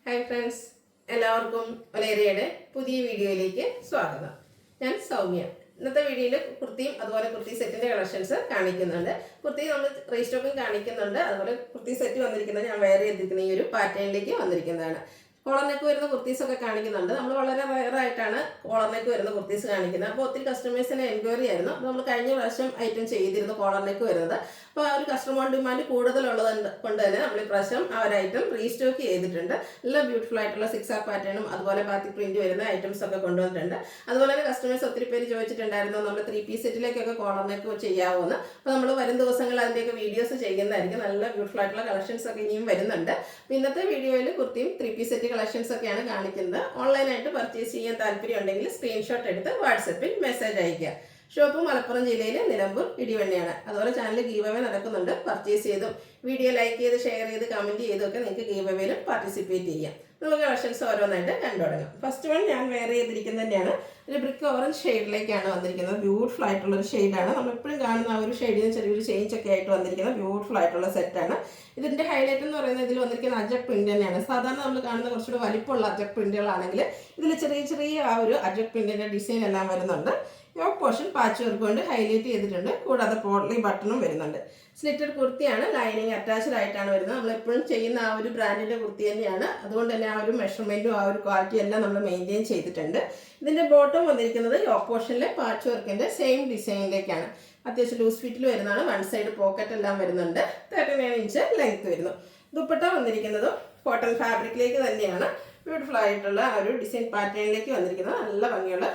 Hi friends, എല്ലാവർക്കും ഒലേറിയയുടെ പുതിയ വീഡിയോയിലേക്ക് സ്വാഗതം. ഞാൻ സൗമ്യ. ഇന്നത്തെ വീഡിയോയിൽ കുർത്തിയും അതുപോലെ കുർത്തി സെറ്റിൻ്റെ കളക്ഷൻസ് കാണിക്കുന്നുണ്ട്. കുർത്തി നമ്മൾ റീസ്റ്റോക്കും കാണിക്കുന്നുണ്ട്. അതുപോലെ കുർത്തി സെറ്റ് വന്നിരിക്കുന്നത് ഞാൻ വെയർ ചെയ്തിരിക്കുന്ന ഈ ഒരു പാറ്റേണിലേക്ക് വന്നിരിക്കുന്നതാണ്. കോളർ നെക്ക് വരുന്ന കുർത്തീസൊക്കെ കാണിക്കുന്നുണ്ട്. നമ്മൾ വളരെ റയറായിട്ടാണ് കോളർ നെക്ക് വരുന്ന കുർത്തീസ് കാണിക്കുന്നത്. അപ്പോൾ ഒത്തിരി കസ്റ്റമേഴ്സിന് എൻക്വയറി ആയിരുന്നു. അപ്പോൾ നമ്മൾ കഴിഞ്ഞ പ്രാവശ്യം ഐറ്റം ചെയ്തിരുന്നു കോളർ നെക്ക് വരുന്നത്. അപ്പോൾ ആ ഒരു കസ്റ്റമർ ഡിമാൻഡ് കൂടുതലുള്ളത് കൊണ്ട് തന്നെ നമ്മൾ ഈ പ്രാവശ്യം ആ ഒരു ഐറ്റം റീസ്റ്റോക്ക് ചെയ്തിട്ടുണ്ട്. നല്ല ബ്യൂട്ടിഫുൾ ആയിട്ടുള്ള 6R പാറ്റേണും അതുപോലെ ബാത്തി പ്രിന്റ് വരുന്ന ഐറ്റംസ് ഒക്കെ കൊണ്ടുവന്നിട്ടുണ്ട്. അതുപോലെ തന്നെ കസ്റ്റമേഴ്സ് ഒത്തിരി പേര് ചോദിച്ചിട്ടുണ്ടായിരുന്നു നമ്മൾ 3 പീസ് സെറ്റിലേക്കൊക്കെ കോളർ നെക്ക് ചെയ്യാവുമെന്ന്. അപ്പോൾ നമ്മൾ വരും ദിവസങ്ങളിൽ അതിൻ്റെയൊക്കെ വീഡിയോസ് ചെയ്യുന്നതായിരിക്കും. നല്ല ബ്യൂട്ടിഫുൾ ആയിട്ടുള്ള കളക്ഷൻസ് ഒക്കെ ഇനിയും വരുന്നുണ്ട്. അപ്പോൾ ഇന്നത്തെ വീഡിയോയിൽ കുർത്തിയും 3 പീസ് സെറ്റ് കളക്ഷൻസ് ഒക്കെയാണ് കാണിക്കുന്നത്. ഓൺലൈനായിട്ട് പർച്ചേസ് ചെയ്യാൻ താല്പര്യം ഉണ്ടെങ്കിൽ സ്ക്രീൻഷോട്ട് എടുത്ത് വാട്സപ്പിൽ മെസ്സേജ് അയയ്ക്കുക. ഷോപ്പ് മലപ്പുറം ജില്ലയിലെ നിലമ്പൂർ ഇടിവണ്ണിയാണ്. അതുപോലെ ചാനൽ ഗീവ് അവേ നടക്കുന്നുണ്ട്. പർച്ചേസ് ചെയ്തും വീഡിയോ ലൈക്ക് ചെയ്ത് ഷെയർ ചെയ്ത് കമൻറ്റ് ചെയ്തൊക്കെ നിങ്ങൾക്ക് ഗീവ് അവേയിലും പാർട്ടിസിപ്പേറ്റ് ചെയ്യാം. നമുക്ക് കളക്ഷൻസ് ഓരോന്നായിട്ട് കണ്ടു തുടങ്ങാം. ഫസ്റ്റ് വൺ ഞാൻ വെയർ ചെയ്തിരിക്കുന്നത് തന്നെയാണ്. ഒരു ബ്രിക്ക് ഓറഞ്ച് ഷെയ്ഡിലേക്കാണ് വന്നിരിക്കുന്നത്. ബ്യൂട്ടിഫുൾ ആയിട്ടുള്ളൊരു ഷെയ്ഡാണ്. നമ്മളെപ്പോഴും കാണുന്ന ആ ഒരു ഷെയ്ഡിന് ചെറിയൊരു ചേഞ്ച് ഒക്കെ ആയിട്ട് വന്നിരിക്കുന്ന ബ്യൂട്ടിഫുൾ ആയിട്ടുള്ള സെറ്റാണ്. ഇതിൻ്റെ ഹൈലൈറ്റ് എന്ന് പറയുന്നത് ഇതിൽ വന്നിരിക്കുന്ന അജക് പ്രിന്റ് തന്നെയാണ്. സാധാരണ നമ്മൾ കാണുന്ന കുറച്ചുകൂടി വലിപ്പമുള്ള അജക് പ്രിന്റുകളാണെങ്കിൽ ഇതിൽ ചെറിയ ചെറിയ ആ ഒരു അജക് പ്രിന്റിൻ്റെ ഡിസൈൻ എല്ലാം വരുന്നുണ്ട്. യോക്ക് പോർഷൻ പാച്ച് വർക്ക് കൊണ്ട് ഹൈലൈറ്റ് ചെയ്തിട്ടുണ്ട്. കൂടാതെ പോട്ട്ലി ബട്ടണും വരുന്നുണ്ട്. സ്ലിറ്റഡ് കുർത്തിയാണ്. ലൈനിങ് അറ്റാച്ച്ഡ് ആയിട്ടാണ് വരുന്നത്. നമ്മളെപ്പോഴും ചെയ്യുന്ന ആ ഒരു ബ്രാൻഡിൻ്റെ കുർത്തി തന്നെയാണ്. അതുകൊണ്ട് തന്നെ ആ ഒരു മെഷർമെൻറ്റും ആ ഒരു ക്വാളിറ്റി എല്ലാം നമ്മൾ മെയിൻറ്റെയിൻ ചെയ്തിട്ടുണ്ട്. ഇതിൻ്റെ ബോട്ടം വന്നിരിക്കുന്നത് യോക്ക് പോർഷനിലെ പാച്ച് വർക്കിൻ്റെ സെയിം ഡിസൈനിലേക്കാണ്. അത്യാവശ്യം ലൂസ് ഫിറ്റിൽ വരുന്നതാണ്. വൺ സൈഡ് പോക്കറ്റ് എല്ലാം വരുന്നുണ്ട്. 39 ഇഞ്ച് ലെങ്ത് വരുന്നു. ദുപ്പട്ട വന്നിരിക്കുന്നതും കോട്ടൺ ഫാബ്രിക്കിലേക്ക് തന്നെയാണ്. ബ്യൂട്ടിഫുൾ ആയിട്ടുള്ള ആ ഒരു ഡിസൈൻ പാറ്റേണിലേക്ക് വന്നിരിക്കുന്നത്. നല്ല ഭംഗിയുള്ള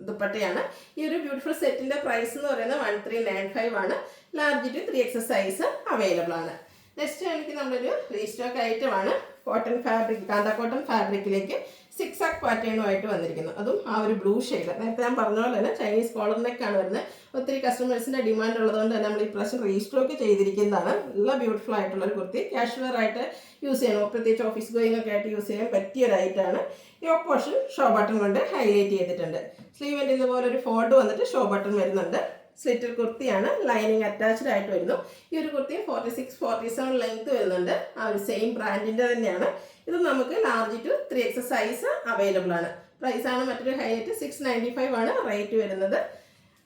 ദുപ്പട്ടയാണ്. ഈ ഒരു ബ്യൂട്ടിഫുൾ സെറ്റിൻ്റെ പ്രൈസ് എന്ന് പറയുന്നത് 1395 ആണ്. Large to 3XS size available ആണ്. നെക്സ്റ്റ് എനിക്ക് നമ്മളൊരു റീസ്റ്റോക്ക് ഐറ്റമാണ്. കോട്ടൺ ഫാബ്രിക്, കാന്ത കോട്ടൺ ഫാബ്രിക്കിലേക്ക് 6R പാറ്റേണുമായിട്ട് വന്നിരിക്കുന്നു. അതും ആ ഒരു ബ്ലൂ ഷെയ്ഡ്. നേരത്തെ ഞാൻ പറഞ്ഞ പോലെ തന്നെ ചൈനീസ് കോളർ നെക്കാണ് വരുന്നത്. ഒത്തിരി കസ്റ്റമേഴ്സിൻ്റെ ഡിമാൻഡ് ഉള്ളതുകൊണ്ട് തന്നെ നമ്മൾ ഈ പ്രാവശ്യം റീസ്റ്റോക്ക് ചെയ്തിരിക്കുന്നതാണ്. നല്ല ബ്യൂട്ടിഫുൾ ആയിട്ടുള്ള ഒരു കുർത്തി. കാഷ്വൽ ആയിട്ട് യൂസ് ചെയ്യണം, പ്രത്യേകിച്ച് ഓഫീസ് ഗോയിങ് ഒക്കെ ആയിട്ട് യൂസ് ചെയ്യാൻ പറ്റിയ ഒരു ഐറ്റമാണ്. യോക്ക് പോർഷൻ ഷോ ബട്ടൺ കൊണ്ട് ഹൈലൈറ്റ് ചെയ്തിട്ടുണ്ട്. സ്ലീവിൻ്റെ ഇതുപോലെ ഒരു ഫോൾഡ് വന്നിട്ട് ഷോ ബട്ടൺ വരുന്നുണ്ട്. സ്ലിറ്റർ കുർത്തിയാണ്. ലൈനിങ് അറ്റാച്ച്ഡ് ആയിട്ട് വരുന്നു. ഈ ഒരു കുർത്തി 46-47 ലെങ്ത് വരുന്നുണ്ട്. ആ ഒരു സെയിം ബ്രാൻഡിൻ്റെ തന്നെയാണ്. ഇത് നമുക്ക് large to 3XS size available ആണ്. പ്രൈസാണ് മറ്റൊരു ഹൈലൈറ്റ്. 695 ആണ് റേറ്റ് വരുന്നത്.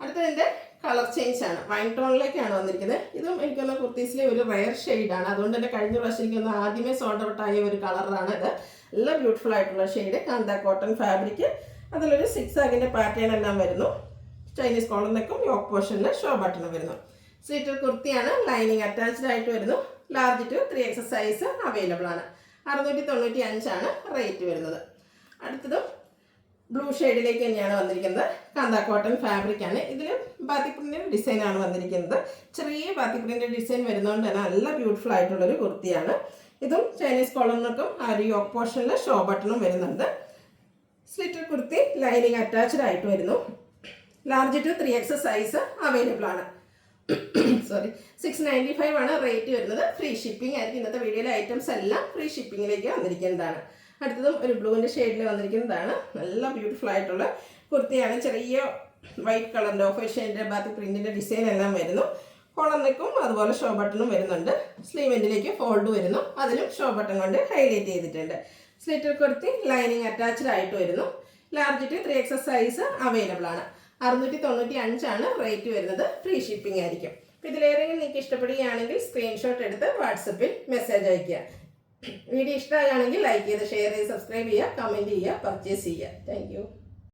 അടുത്തതിൻ്റെ കളർ ചേഞ്ച് ആണ്. വൈൻ ടോണിലേക്കാണ് വന്നിരിക്കുന്നത്. ഇതും എനിക്കൊന്ന് കുർത്തീസിലെ ഒരു റെയർ ഷെയ്ഡാണ്. അതുകൊണ്ട് തന്നെ കഴിഞ്ഞ പ്രാവശ്യം എനിക്കൊന്ന് ആദ്യമേ സോൾഡ് ഔട്ട് ആയ ഒരു കളറാണ് ഇത്. നല്ല ബ്യൂട്ടിഫുൾ ആയിട്ടുള്ള ഷെയ്ഡ്. കാന്ത കോട്ടൺ ഫാബ്രിക്. അതിലൊരു 6R പാറ്റേൺ എല്ലാം വരുന്നു. ചൈനീസ് കോളർ നെക്കും യോക്ക് പോർഷനിൽ ഷോ ബട്ടണും വരുന്നു. സ്ലിറ്റർ കുർത്തിയാണ്. ലൈനിങ് അറ്റാച്ച്ഡ് ആയിട്ട് വരുന്നു. Large to 3XS size available ആണ്. 695 ആണ് റേറ്റ് വരുന്നത്. അടുത്തതും ബ്ലൂ ഷെയ്ഡിലേക്ക് തന്നെയാണ് വന്നിരിക്കുന്നത്. കാന്ത കോട്ടൺ ഫാബ്രിക് ആണ്. ഇതിൽ ബാത്തി പ്രിൻ്റ് ഡിസൈനാണ് വന്നിരിക്കുന്നത്. ചെറിയ ബാത്തി പ്രിൻ്റ് ഡിസൈൻ വരുന്നതുകൊണ്ട് തന്നെ നല്ല ബ്യൂട്ടിഫുൾ ആയിട്ടുള്ളൊരു കുർത്തിയാണ്. ഇതും ചൈനീസ് കോളർ നെക്കും ആ ഒരു യോക്ക് പോർഷനിൽ ഷോ ബട്ടണും വരുന്നുണ്ട്. സ്ലിറ്റർ കുർത്തി ലൈനിങ് അറ്റാച്ച്ഡ് ആയിട്ട് വരുന്നു. Large to 3XS size available ആണ്. 695 ആണ് റേറ്റ് വരുന്നത്. ഫ്രീ ഷിപ്പിംഗ് ആയിരിക്കും. ഇന്നത്തെ വീഡിയോയിലെ ഐറ്റംസ് എല്ലാം ഫ്രീ ഷിപ്പിങ്ങിലേക്ക് വന്നിരിക്കുന്നതാണ്. അടുത്തതും ഒരു ബ്ലൂവിൻ്റെ ഷെയ്ഡിൽ വന്നിരിക്കുന്നതാണ്. നല്ല ബ്യൂട്ടിഫുൾ ആയിട്ടുള്ള കുർത്തിയാണ്. ചെറിയ വൈറ്റ് കളറിൻ്റെ ഓഫ് ഷെയ്ഡിൻ്റെ ബാത്തി പ്രിൻറ്റിൻ്റെ ഡിസൈൻ എല്ലാം വരുന്നു. കോളർ നെക്കും അതുപോലെ ഷോ ബട്ടണും വരുന്നുണ്ട്. സ്ലീവെൻറ്റിലേക്ക് ഫോൾഡ് വരുന്നു. അതിലും ഷോ ബട്ടൺ കൊണ്ട് ഹൈലൈറ്റ് ചെയ്തിട്ടുണ്ട്. സ്ലിറ്റർ കുർത്തി ലൈനിങ് അറ്റാച്ച്ഡ് ആയിട്ട് വരുന്നു. Large to 3XS size available ആണ്. 695 ആണ് റേറ്റ് വരുന്നത്. ഫ്രീ ഷിപ്പിംഗ് ആയിരിക്കും. അപ്പോൾ ഇതിലേറെയും നിങ്ങൾക്ക് ഇഷ്ടപ്പെടുകയാണെങ്കിൽ സ്ക്രീൻഷോട്ട് എടുത്ത് വാട്സപ്പിൽ മെസ്സേജ് അയയ്ക്കുക. വീഡിയോ ഇഷ്ടമാകുകയാണെങ്കിൽ ലൈക്ക് ചെയ്ത് ഷെയർ ചെയ്ത് സബ്സ്ക്രൈബ് ചെയ്യുക, കമൻറ്റ് ചെയ്യുക, പർച്ചേസ് ചെയ്യുക. താങ്ക്